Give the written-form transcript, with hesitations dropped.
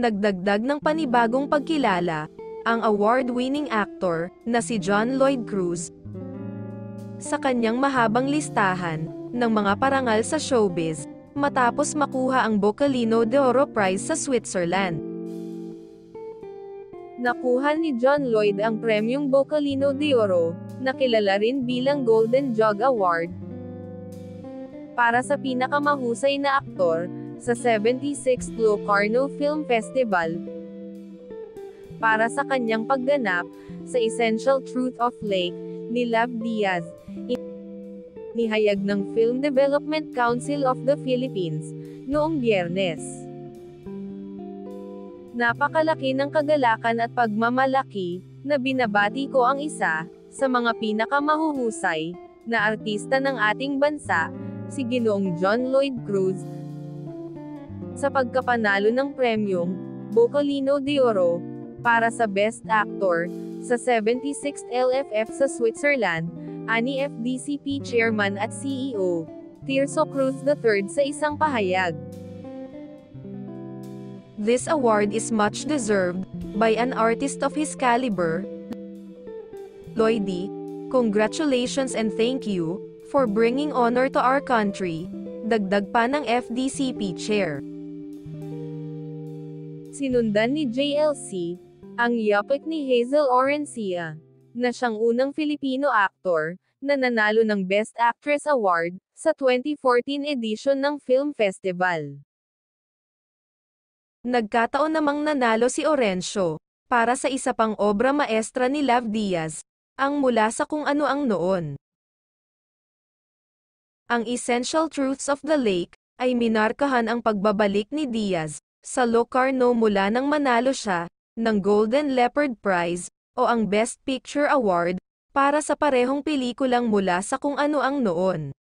nagdagdag ng panibagong pagkilala, ang award-winning actor na si John Lloyd Cruz sa kanyang mahabang listahan ng mga parangal sa showbiz, matapos makuha ang Bocalino d'Oro Prize sa Switzerland. Nakuha ni John Lloyd ang premyong Bocalino d'Oro, na kilala rin bilang Golden Jug Award, para sa pinakamahusay na aktor, sa 76th Locarno Film Festival, para sa kanyang pagganap sa Essential Truth of Lake ni Lav Diaz. Nihayag ng Film Development Council of the Philippines noong Biyernes. Napakalaki ng kagalakan at pagmamalaki na binabati ko ang isa sa mga pinakamahuhusay na artista ng ating bansa, si Ginoong John Lloyd Cruz, sa pagkapanalo ng premyong Bocalino d'Oro para sa Best Actor sa 76th LFF sa Switzerland, ani FDCP Chairman at CEO, Tirso Cruz III sa isang pahayag. This award is much deserved by an artist of his caliber. Lloydie, congratulations and thank you for bringing honor to our country, dagdag pa ng FDCP Chair. Sinundan ni JLC ang yapik ni Hazel Orencia, na siyang unang Filipino actor na nanalo ng Best Actress Award sa 2014 edition ng Film Festival. Nagkataon namang nanalo si Orencio para sa isa pang obra maestra ni Lav Diaz, ang Mula sa Kung Ano Ang Noon. Ang Essential Truths of the Lake ay minarkahan ang pagbabalik ni Diaz sa Locarno mula nang manalo siya ng Golden Leopard Prize o ang Best Picture Award para sa parehong pelikulang Mula sa Kung Ano Ang Noon.